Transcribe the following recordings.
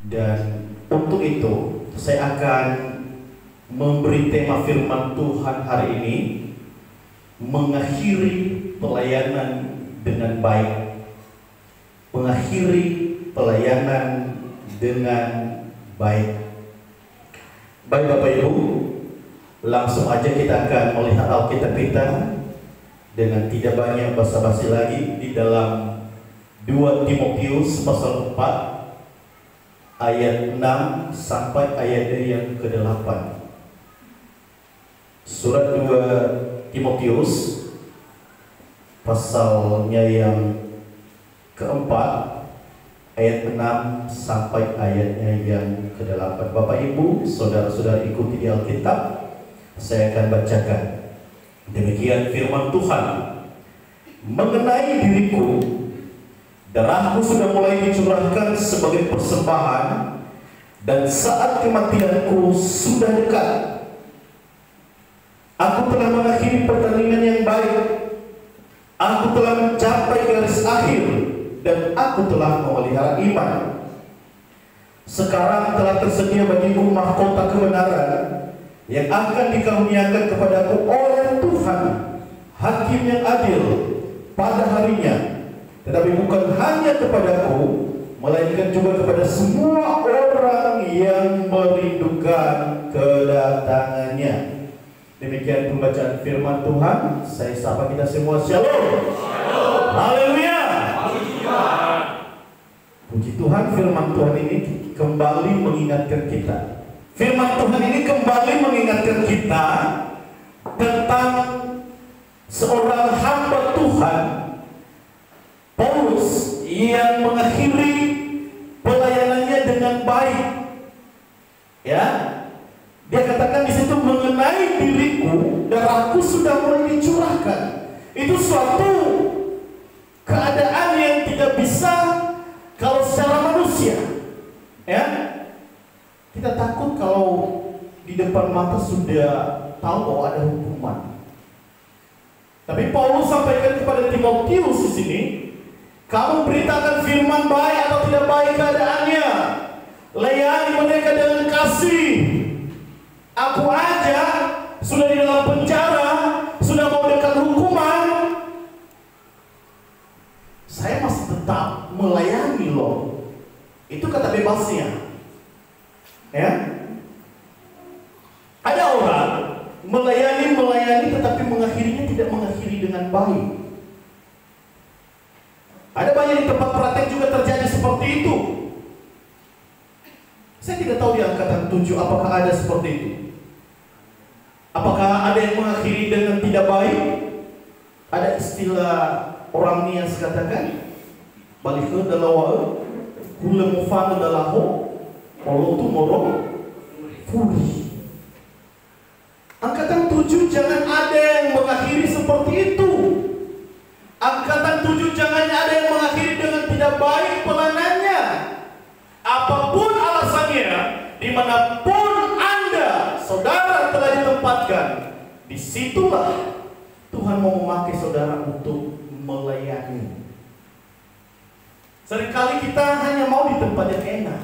Dan untuk itu saya akan memberi tema firman Tuhan hari ini, mengakhiri pelayanan dengan baik. Mengakhiri pelayanan dengan baik. Baik Bapak Ibu, langsung aja kita akan melihat Alkitab kita dengan tidak banyak basa-basi lagi di dalam 2 Timotius pasal 4 ayat 6 sampai ayat yang ke-8. Surat 2 Timotius pasalnya yang keempat ayat 6 sampai ayatnya yang ke-8. Bapak Ibu, saudara-saudara ikuti di Alkitab. Saya akan bacakan. Demikian firman Tuhan. Mengenai diriku, darahku sudah mulai dicurahkan sebagai persembahan, dan saat kematianku sudah dekat. Aku telah mengakhiri pertandingan yang baik. Aku telah mencapai garis akhir, dan aku telah memelihara iman. Sekarang telah tersedia bagiku mahkota kebenaran yang akan dikaruniakan kepadaku oleh Tuhan, Hakim yang adil, pada harinya. Tetapi bukan hanya kepadaku, melainkan juga kepada semua orang yang merindukan kedatangannya. Demikian pembacaan firman Tuhan. Saya sapa kita semua, shalom. Haleluya. Puji Tuhan, firman Tuhan ini kembali mengingatkan kita. Firman Tuhan ini kembali mengingatkan kita tentang seorang hamba Tuhan, Paulus, yang mengakhiri pelayanannya dengan baik. Ya, dia katakan di situ, mengenai diriku, darahku sudah mulai dicurahkan. Itu suatu keadaan yang tidak bisa kalau secara manusia. Ya, kita takut kalau di depan mata sudah tahu bahwa ada hukuman. Tapi Paulus sampaikan kepada Timotius di sini, kamu beritakan firman baik atau tidak baik keadaannya, layani mereka dengan kasih. Aku aja sudah di dalam penjara, sudah mau dekat hukuman, saya masih tetap melayani loh. Itu kata bebasnya. Ya, ada orang melayani tetapi mengakhirinya tidak mengakhiri dengan baik. Ada banyak di tempat praktek juga terjadi seperti itu. Saya tidak tahu di angkatan 7 apakah ada seperti itu. Apakah ada yang mengakhiri dengan tidak baik? Ada istilah orang Nias katakan, balik ke dalawa, kulemufan dalaho, Allah tu morong furi. Angkatan 7 jangan ada yang mengakhiri seperti itu. Angkatan 7 jangan ada yang mengakhiri dengan tidak baik pelayanannya. Apapun alasannya, dimanapun Anda, saudara, telah ditempatkan, disitulah Tuhan mau memakai saudara untuk melayani. Seringkali kita hanya mau di tempat yang enak.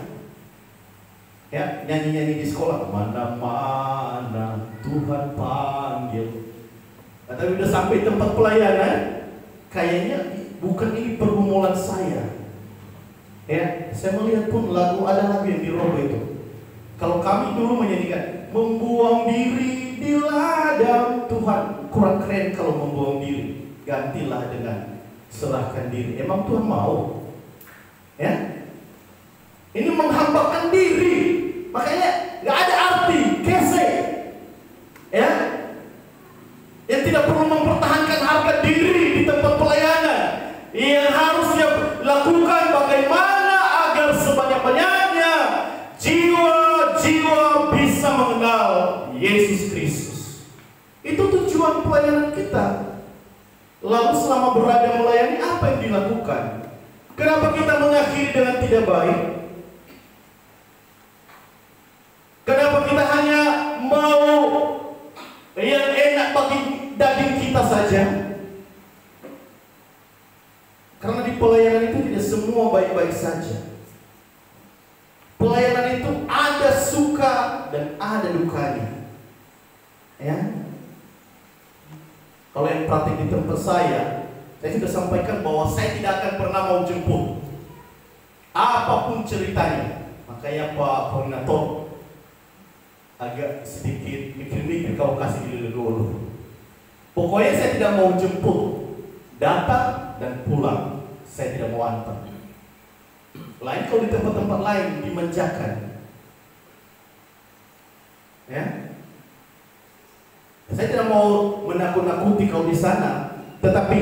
Ya, nyanyi-nyanyi di sekolah, mana-mana Tuhan panggil. Nah, tapi udah sampai tempat pelayanan, kayaknya bukan ini pergumulan saya. Ya, saya melihat pun ada lagu yang dirubah itu. Kalau kami dulu menyanyikan, membuang diri di ladang Tuhan, kurang keren kalau membuang diri. Gantilah dengan serahkan diri. Emang Tuhan mau? Ya, ini menghambakan diri. Makanya nggak ada arti kese, ya, yang tidak perlu mempertahankan harga diri di tempat pelayanan. Yang harus dia lakukan bagaimana agar sebanyak-banyaknya jiwa-jiwa bisa mengenal Yesus Kristus. Itu tujuan pelayanan kita. Lalu selama berada melayani, apa yang dilakukan? Kenapa kita mengakhiri dengan tidak baik? Kenapa kita hanya mau yang enak bagi daging kita saja? Karena di pelayanan itu tidak semua baik-baik saja. Pelayanan yang praktik di tempat saya sudah sampaikan bahwa saya tidak akan pernah mau jemput apapun ceritanya. Makanya Pak Koordinator agak sedikit mikir-mikir kau kasih dulu. Pokoknya saya tidak mau jemput, datang dan pulang. Saya tidak mau antar. Lain kalau di tempat-tempat lain dimanjakan, ya. Saya tidak mau menakut-nakuti kau di sana, tetapi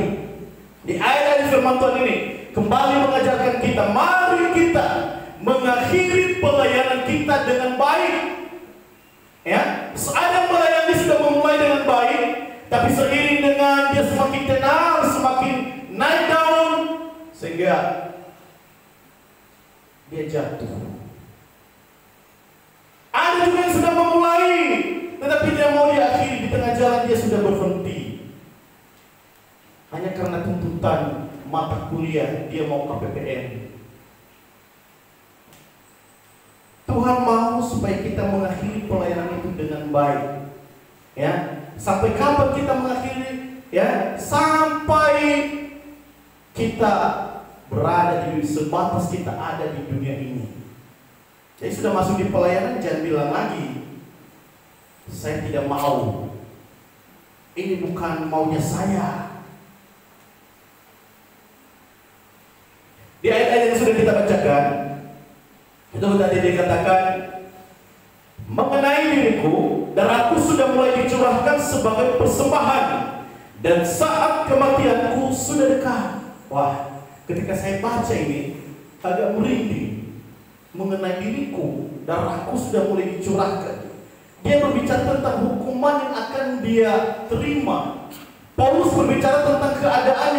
di ayat firman Tuhan ini kembali mengajarkan kita, mari kita mengakhiri pelayanan kita dengan baik. Ya, ada melayani sudah memulai dengan baik, tapi seiring dengan dia semakin tenang, semakin naik daun, sehingga dia jatuh. Ada juga yang sudah memulai, tetapi dia mau diakhiri, di tengah jalan dia sudah berhenti. Hanya karena tuntutan mata kuliah, dia mau KPPN. Tuhan mau supaya kita mengakhiri pelayanan itu dengan baik. Ya, sampai kapan kita mengakhiri? Ya, sampai kita berada di sebatas kita ada di dunia ini. Jadi sudah masuk di pelayanan, jangan bilang lagi saya tidak mau. Ini bukan maunya saya. Di ayat-ayat yang sudah kita bacakan, itu tadi dikatakan, mengenai diriku, darahku sudah mulai dicurahkan sebagai persembahan, dan saat kematianku sudah dekat. Wah, ketika saya baca ini agak merinding. Mengenai diriku, darahku sudah mulai dicurahkan. Dia berbicara tentang hukuman yang akan dia terima. Paulus berbicara tentang keadaan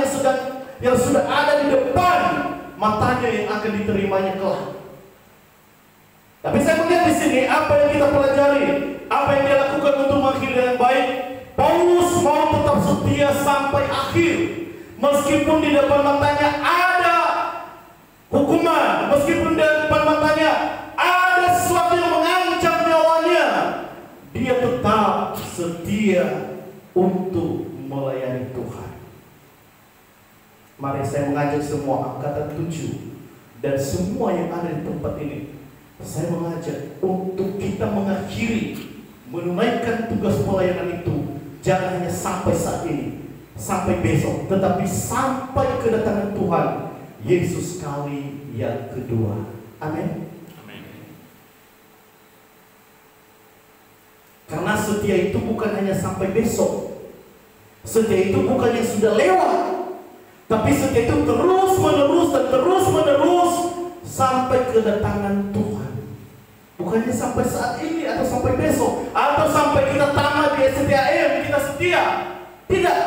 yang sudah ada di depan matanya yang akan diterimanya kelak. Tapi saya melihat di sini apa yang kita pelajari, apa yang dia lakukan untuk mengakhiri dengan baik. Paulus mau tetap setia sampai akhir, meskipun di depan matanya ada hukuman, meskipun di depan matanya ada sesuatu yang mengancam nyawanya, dia tetap setia untuk melayani Tuhan. Mari saya mengajak semua angkatan 7 dan semua yang ada di tempat ini, saya mengajak untuk kita mengakhiri, menunaikan tugas pelayanan itu. Jangan hanya sampai saat ini, sampai besok, tetapi sampai kedatangan Tuhan Yesus kali yang kedua. Amin. Karena setia itu bukan hanya sampai besok. Setia itu bukan yang sudah lewat, tapi setia itu terus menerus dan terus menerus sampai kedatangan Tuhan. Bukannya sampai saat ini atau sampai besok atau sampai kita tamat di STIM kita setia. Tidak.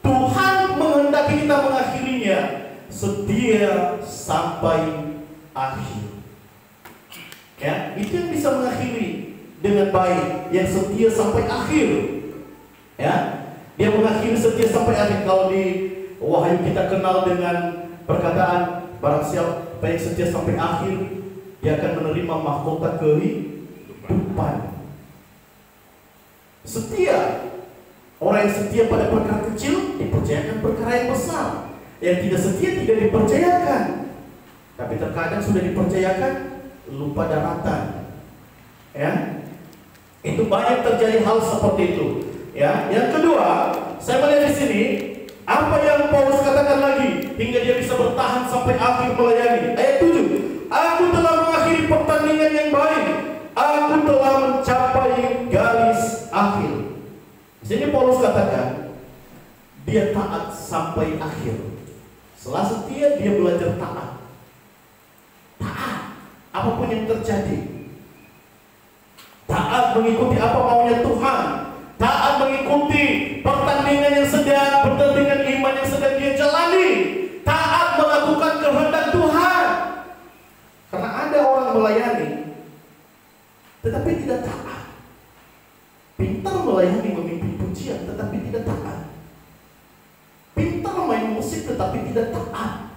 Tuhan menghendaki kita mengakhirinya setia sampai akhir. Ya, itu yang bisa mengakhiri dengan baik, yang setia sampai akhir. Ya, dia mengakhiri setia sampai akhir. Kalau di Wahyu kita kenal dengan perkataan barang siapa yang setia sampai akhir, dia akan menerima mahkota kehidupan. Setia, orang yang setia pada perkara kecil dipercayakan perkara yang besar. Yang tidak setia tidak dipercayakan. Tapi terkadang sudah dipercayakan lupa daratan. Ya, itu banyak terjadi hal seperti itu. Ya, yang kedua, saya melihat di sini apa yang Paulus katakan lagi hingga dia bisa bertahan sampai akhir melayani. Ayat 7. Aku telah mengakhiri pertandingan yang baik. Aku telah mencapai garis akhir. Di sini Paulus katakan dia taat sampai akhir. Setelah setia dia belajar taat. Taat apapun yang terjadi. Taat mengikuti apa maunya Tuhan. Taat mengikuti pertandingan yang sedang, pertandingan iman yang sedang dia jalani. Taat melakukan kehendak Tuhan. Karena ada orang melayani tetapi tidak taat. Pintar melayani memimpin pujian tetapi tidak taat. Pintar main musik tetapi tidak taat.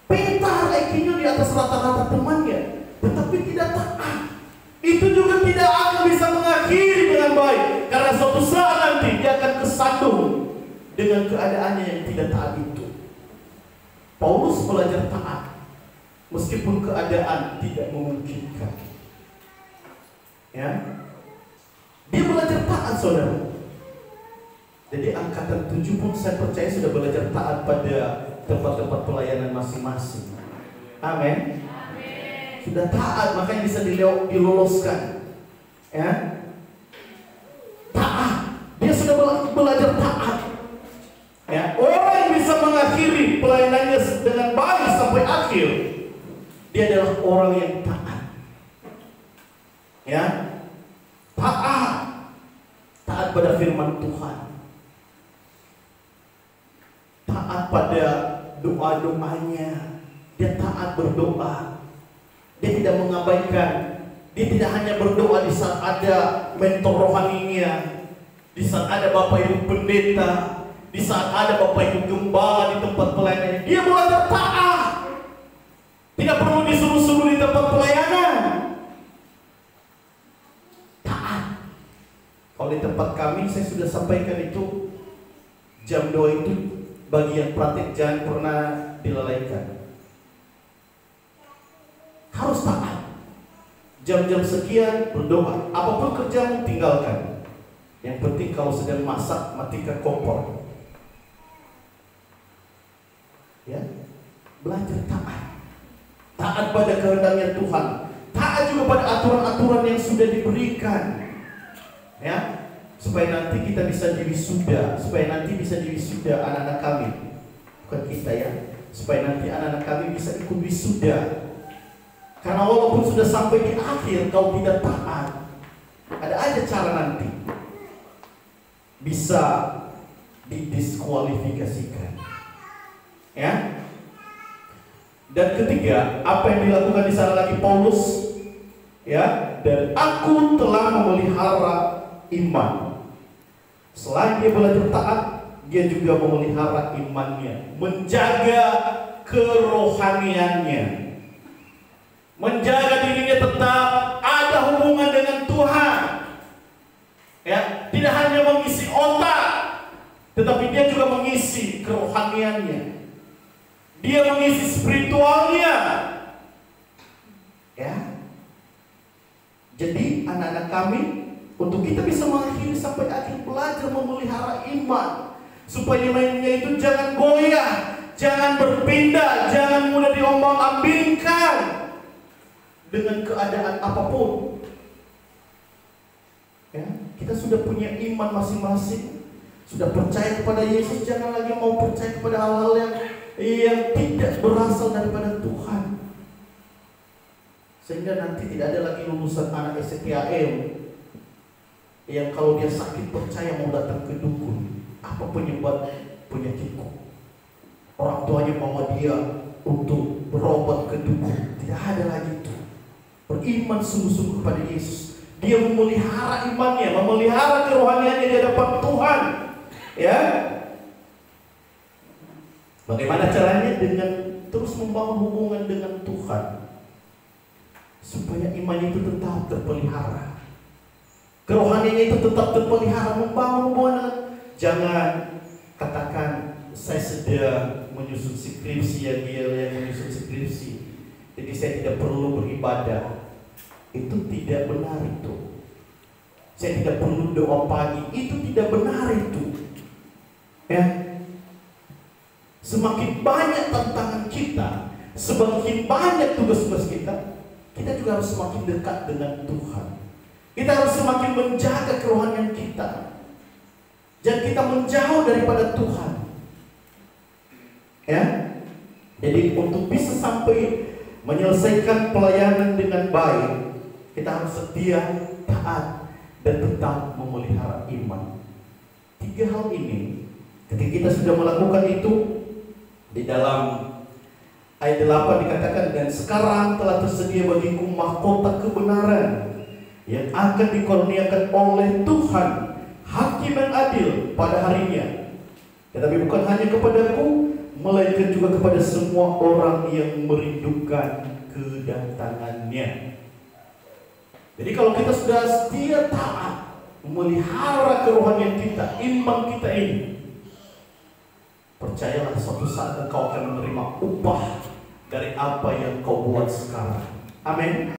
Pintar IQ-nya di atas rata-rata temannya tetapi tidak taat. Itu juga tidak akan bisa mengakhiri dengan baik. Karena suatu saat nanti dia akan kesandung dengan keadaannya yang tidak taat itu. Paulus belajar taat meskipun keadaan tidak memungkinkan. Ya, dia belajar taat, saudara. Jadi angkatan 7 pun saya percaya sudah belajar taat pada tempat-tempat pelayanan masing-masing. Amin. Sudah taat, makanya bisa diloloskan. Ya, taat. Dia sudah belajar taat. Ya, orang yang bisa mengakhiri pelayanannya dengan baik sampai akhir, dia adalah orang yang taat. Ya, taat pada firman Tuhan, taat pada doa-doanya. Dia taat berdoa. Dia tidak mengabaikan. Dia tidak hanya berdoa di saat ada mentor rohaninya, di saat ada Bapak Ibu pendeta, di saat ada Bapak Ibu gembala di tempat pelayanan. Dia belajar taat. Tidak perlu disuruh-suruh di tempat pelayanan. Taat. Kalau di tempat kami, saya sudah sampaikan itu, jam doa itu bagian praktik jangan pernah dilalaikan. Harus taat. Jam-jam sekian berdoa. Apapun kerjamu tinggalkan. Yang penting kalau sedang masak, matikan kompor. Ya, belajar taat. Taat pada kehendaknya Tuhan. Taat juga pada aturan-aturan yang sudah diberikan. Ya, supaya nanti kita bisa diwisuda, supaya nanti bisa diwisuda anak-anak kami. Bukan kita ya. Supaya nanti anak-anak kami bisa ikut wisuda. Karena walaupun sudah sampai di akhir, kau tidak taat, ada aja cara nanti bisa didiskualifikasikan. Ya. Dan ketiga, apa yang dilakukan di sana lagi Paulus? Ya, dan aku telah memelihara iman. Selain dia belajar taat, dia juga memelihara imannya, menjaga kerohaniannya, menjaga dirinya tetap ada hubungan dengan Tuhan. Ya, tidak hanya mengisi otak, tetapi dia juga mengisi kerohaniannya. Dia mengisi spiritualnya. Ya. Jadi anak-anak kami, untuk kita bisa mengakhiri sampai akhir, belajar memelihara iman, supaya imannya itu jangan goyah, jangan berpindah, jangan mudah diombang-ambingkan dengan keadaan apapun. Ya, kita sudah punya iman masing-masing, sudah percaya kepada Yesus, jangan lagi mau percaya kepada hal-hal yang tidak berasal daripada Tuhan. Sehingga nanti tidak ada lagi lulusan anak STAM yang kalau dia sakit percaya mau datang ke dukun. Apa penyebab penyakitku? Orang tuanya bawa dia untuk berobat ke dukun. Tidak ada lagi itu. Beriman sungguh-sungguh kepada Yesus. Dia memelihara imannya, memelihara kerohaniannya di hadapan Tuhan. Ya. Bagaimana caranya? Dengan terus membangun hubungan dengan Tuhan, supaya iman itu tetap terpelihara, kerohaniannya itu tetap terpelihara. Membangun hubungan. Jangan katakan saya sedang menyusun skripsi, yang menyusun skripsi, jadi saya tidak perlu beribadah. Itu tidak benar itu. Saya tidak perlu doa pagi. Itu tidak benar itu. Ya. Semakin banyak tantangan kita, semakin banyak tugas-tugas kita, kita juga harus semakin dekat dengan Tuhan. Kita harus semakin menjaga kerohanian kita. Jangan kita menjauh daripada Tuhan. Ya. Jadi untuk bisa sampai menyelesaikan pelayanan dengan baik, kita harus setia, taat, dan tetap memelihara iman. 3 hal ini, ketika kita sudah melakukan itu, di dalam ayat 8 dikatakan, dan sekarang telah tersedia bagiku mahkota kebenaran yang akan dikurniakan oleh Tuhan, hakim yang adil pada harinya. Tetapi bukan hanya kepadaku, melainkan juga kepada semua orang yang merindukan kedatangannya. Jadi kalau kita sudah setia taat, memelihara kerohanian kita, iman kita ini, percayalah suatu saat engkau akan menerima upah dari apa yang kau buat sekarang. Amin.